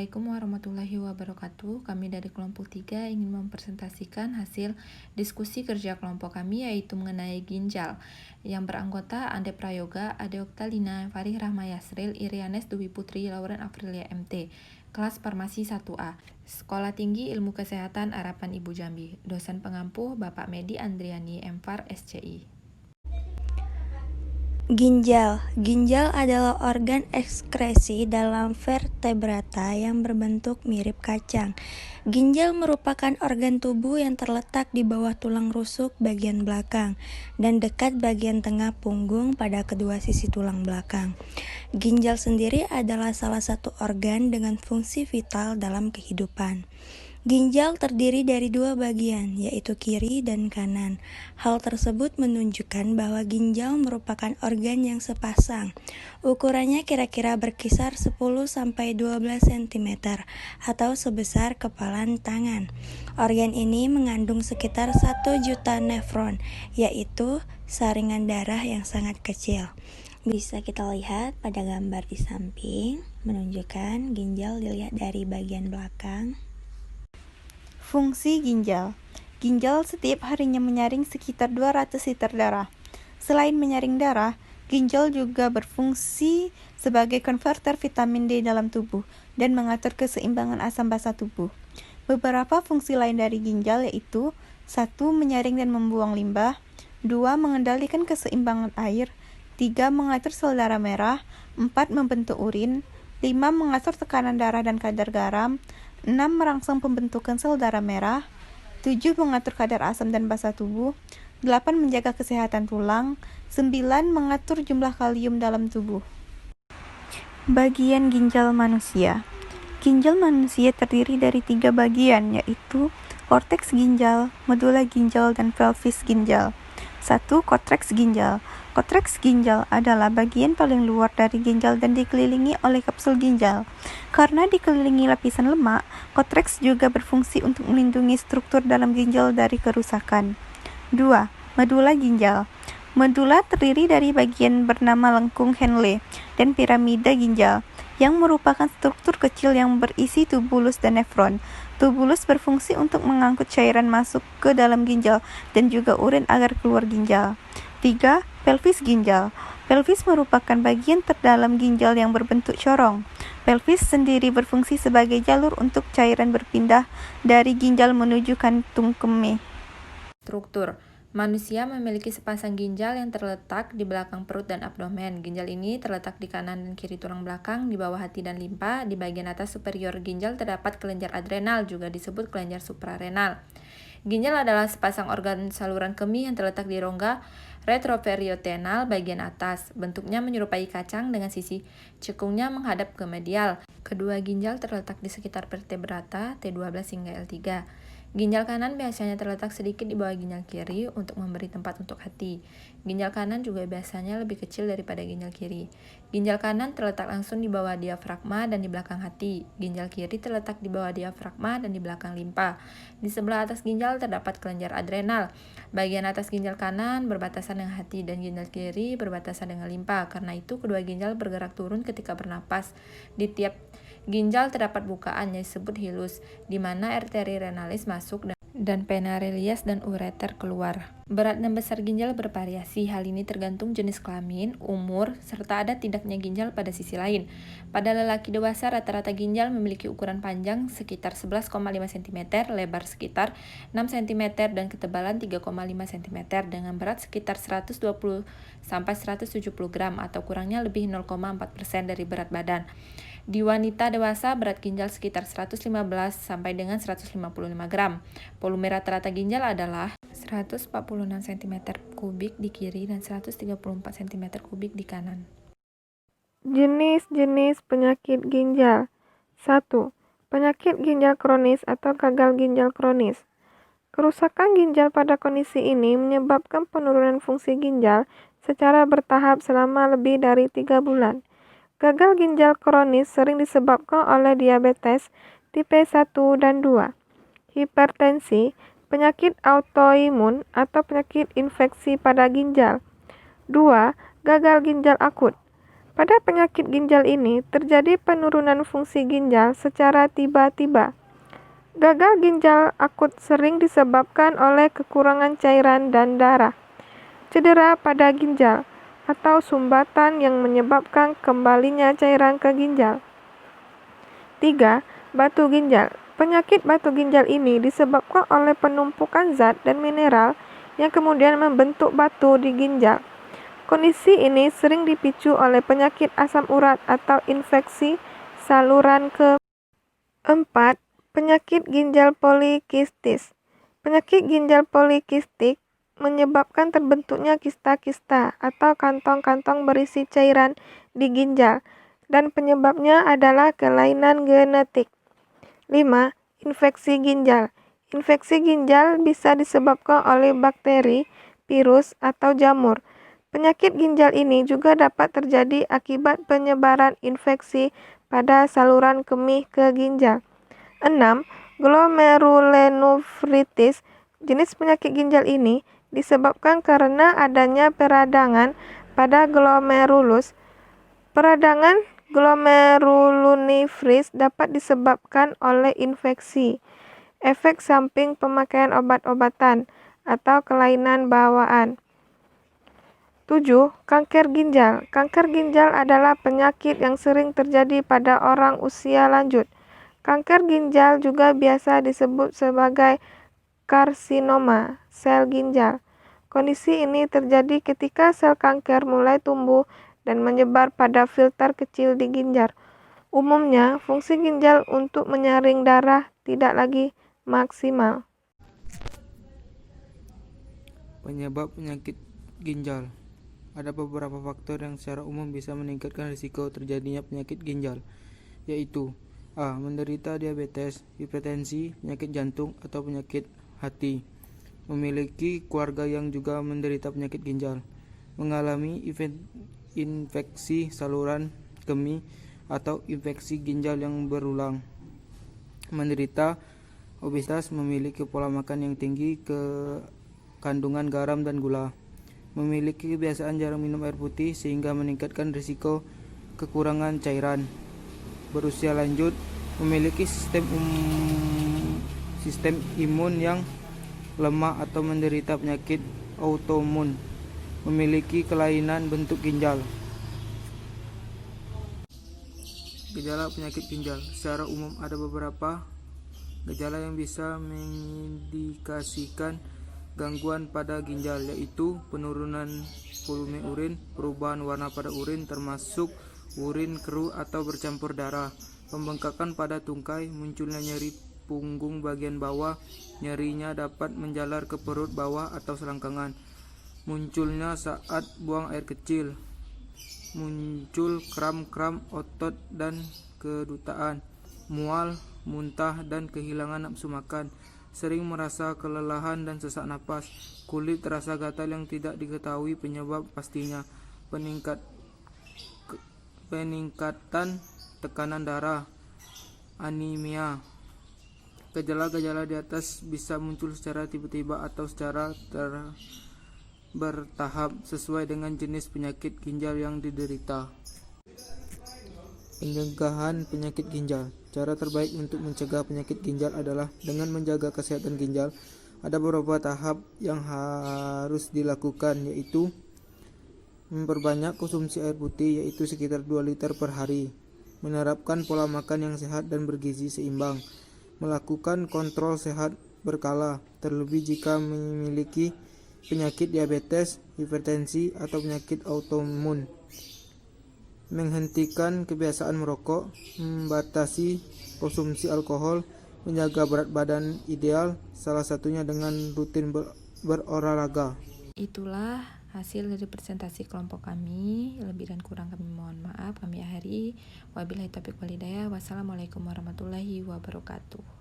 Assalamualaikum warahmatullahi wabarakatuh. Kami dari kelompok 3 ingin mempresentasikan hasil diskusi kerja kelompok kami yaitu mengenai ginjal yang beranggota Ande Prayoga, Ade Oktalina, Farih Rahma Yasril, Irianes Dwi Putri, Lauren Aprilia MT. Kelas Farmasi 1A. Sekolah Tinggi Ilmu Kesehatan Harapan Ibu Jambi. Dosen pengampu Bapak Medi Andriani MPhar SCI. Ginjal. Ginjal adalah organ ekskresi dalam vertebrata yang berbentuk mirip kacang. Ginjal merupakan organ tubuh yang terletak di bawah tulang rusuk bagian belakang dan dekat bagian tengah punggung pada kedua sisi tulang belakang. Ginjal sendiri adalah salah satu organ dengan fungsi vital dalam kehidupan. Ginjal terdiri dari dua bagian, yaitu kiri dan kanan. Hal tersebut menunjukkan bahwa ginjal merupakan organ yang sepasang. Ukurannya kira-kira berkisar 10-12 cm atau sebesar kepalan tangan. Organ ini mengandung sekitar 1 juta nefron, yaitu saringan darah yang sangat kecil. Bisa kita lihat pada gambar di samping, menunjukkan ginjal dilihat dari bagian belakang. Fungsi ginjal. Ginjal setiap harinya menyaring sekitar 200 liter darah. Selain menyaring darah, ginjal juga berfungsi sebagai konverter vitamin D dalam tubuh dan mengatur keseimbangan asam basa tubuh. Beberapa fungsi lain dari ginjal yaitu 1. Menyaring dan membuang limbah, 2. Mengendalikan keseimbangan air, 3. Mengatur sel darah merah, 4. Membentuk urin, 5. Mengatur tekanan darah dan kadar garam, 6. Merangsang pembentukan sel darah merah, 7. Mengatur kadar asam dan basa tubuh, 8. Menjaga kesehatan tulang, 9. Mengatur jumlah kalium dalam tubuh. Bagian ginjal manusia. Ginjal manusia terdiri dari 3 bagian, yaitu korteks ginjal, medula ginjal, dan pelvis ginjal. 1. Korteks ginjal. Korteks ginjal adalah bagian paling luar dari ginjal dan dikelilingi oleh kapsul ginjal. Karena dikelilingi lapisan lemak, korteks juga berfungsi untuk melindungi struktur dalam ginjal dari kerusakan. 2. Medula ginjal. Medula terdiri dari bagian bernama lengkung Henle dan piramida ginjal, yang merupakan struktur kecil yang berisi tubulus dan nefron. Tubulus berfungsi untuk mengangkut cairan masuk ke dalam ginjal dan juga urin agar keluar ginjal. 3. Pelvis ginjal. Pelvis merupakan bagian terdalam ginjal yang berbentuk corong. Pelvis sendiri berfungsi sebagai jalur untuk cairan berpindah dari ginjal menuju kantung kemih. Struktur. Manusia memiliki sepasang ginjal yang terletak di belakang perut dan abdomen. Ginjal ini terletak di kanan dan kiri tulang belakang, di bawah hati dan limpa. Di bagian atas superior ginjal terdapat kelenjar adrenal, juga disebut kelenjar suprarenal. Ginjal adalah sepasang organ saluran kemih yang terletak di rongga retroperitoneal bagian atas. Bentuknya menyerupai kacang dengan sisi cekungnya menghadap ke medial. Kedua ginjal terletak di sekitar vertebrata T12 hingga L3. Ginjal kanan biasanya terletak sedikit di bawah ginjal kiri untuk memberi tempat untuk hati. Ginjal kanan juga biasanya lebih kecil daripada ginjal kiri. Ginjal kanan terletak langsung di bawah diafragma dan di belakang hati. Ginjal kiri terletak di bawah diafragma dan di belakang limpa. Di sebelah atas ginjal terdapat kelenjar adrenal. Bagian atas ginjal kanan berbatasan dengan hati dan ginjal kiri berbatasan dengan limpa. Karena itu kedua ginjal bergerak turun ketika bernapas. Di tiap ginjal terdapat bukaan yang disebut hilus, di mana arteri renalis masuk dan vena relias dan ureter keluar. Berat dan besar ginjal bervariasi. Hal ini tergantung jenis kelamin, umur, serta ada tidaknya ginjal pada sisi lain. Pada lelaki dewasa, rata-rata ginjal memiliki ukuran panjang sekitar 11,5 cm, lebar sekitar 6 cm, dan ketebalan 3,5 cm, dengan berat sekitar 120-170 gram atau kurangnya lebih 0,4% dari berat badan. Di wanita dewasa, berat ginjal sekitar 115 sampai dengan 155 gram. Volume rata-rata ginjal adalah 146 cm3 di kiri dan 134 cm3 di kanan. Jenis-jenis penyakit ginjal. 1. Penyakit ginjal kronis atau gagal ginjal kronis. Kerusakan ginjal pada kondisi ini menyebabkan penurunan fungsi ginjal secara bertahap selama lebih dari 3 bulan. Gagal ginjal kronis sering disebabkan oleh diabetes tipe 1 dan 2, hipertensi, penyakit autoimun atau penyakit infeksi pada ginjal. 2. Gagal ginjal akut. Pada penyakit ginjal ini, terjadi penurunan fungsi ginjal secara tiba-tiba. Gagal ginjal akut sering disebabkan oleh kekurangan cairan dan darah, cedera pada ginjal, atau sumbatan yang menyebabkan kembalinya cairan ke ginjal. 3. Batu ginjal. Penyakit batu ginjal ini disebabkan oleh penumpukan zat dan mineral yang kemudian membentuk batu di ginjal. Kondisi ini sering dipicu oleh penyakit asam urat atau infeksi saluran ke. 4. Penyakit ginjal polikistis. Penyakit ginjal polikistik menyebabkan terbentuknya kista-kista atau kantong-kantong berisi cairan di ginjal, dan penyebabnya adalah kelainan genetik. 5. Infeksi ginjal. Infeksi ginjal bisa disebabkan oleh bakteri, virus, atau jamur. Penyakit ginjal ini juga dapat terjadi akibat penyebaran infeksi pada saluran kemih ke ginjal. 6. Glomerulonefritis. Jenis penyakit ginjal ini disebabkan karena adanya peradangan pada glomerulus. Peradangan glomerulonefris dapat disebabkan oleh infeksi, efek samping pemakaian obat-obatan, atau kelainan bawaan. 7. Kanker ginjal. Kanker ginjal adalah penyakit yang sering terjadi pada orang usia lanjut. Kanker ginjal juga biasa disebut sebagai karsinoma sel ginjal. Kondisi ini terjadi ketika sel kanker mulai tumbuh dan menyebar pada filter kecil di ginjal. Umumnya, fungsi ginjal untuk menyaring darah tidak lagi maksimal. Penyebab penyakit ginjal. Ada beberapa faktor yang secara umum bisa meningkatkan risiko terjadinya penyakit ginjal, yaitu A. Menderita diabetes, hipertensi, penyakit jantung, atau penyakit hati. Memiliki keluarga yang juga menderita penyakit ginjal. Mengalami infeksi saluran kemih atau infeksi ginjal yang berulang. Menderita obesitas, memiliki pola makan yang tinggi kandungan garam dan gula. Memiliki kebiasaan jarang minum air putih sehingga meningkatkan risiko kekurangan cairan. Berusia lanjut, memiliki sistem imun yang lemah atau menderita penyakit autoimun. Memiliki kelainan bentuk ginjal. Gejala penyakit ginjal. Secara umum ada beberapa gejala yang bisa mengindikasikan gangguan pada ginjal, yaitu penurunan volume urin, perubahan warna pada urin termasuk urin keruh atau bercampur darah, pembengkakan pada tungkai, munculnya nyeri punggung bagian bawah, nyerinya dapat menjalar ke perut bawah atau selangkangan, munculnya saat buang air kecil, muncul kram-kram otot dan kedutaan, mual, muntah, dan kehilangan nafsu makan, sering merasa kelelahan dan sesak napas, kulit terasa gatal yang tidak diketahui penyebab pastinya, peningkatan tekanan darah, anemia. Gejala-gejala di atas bisa muncul secara tiba-tiba atau secara bertahap sesuai dengan jenis penyakit ginjal yang diderita. Pencegahan penyakit ginjal. Cara terbaik untuk mencegah penyakit ginjal adalah dengan menjaga kesehatan ginjal. Ada beberapa tahap yang harus dilakukan, yaitu memperbanyak konsumsi air putih, yaitu sekitar 2 liter per hari, menerapkan pola makan yang sehat dan bergizi seimbang, melakukan kontrol sehat berkala, terlebih jika memiliki penyakit diabetes, hipertensi, atau penyakit autoimun, menghentikan kebiasaan merokok, membatasi konsumsi alkohol, menjaga berat badan ideal, salah satunya dengan rutin berolahraga. Itulah hasil dari presentasi kelompok kami. Lebih dan kurang kami mohon maaf. Kami akhiri. Wabillahi taufiq wal hidayah. Wassalamualaikum warahmatullahi wabarakatuh.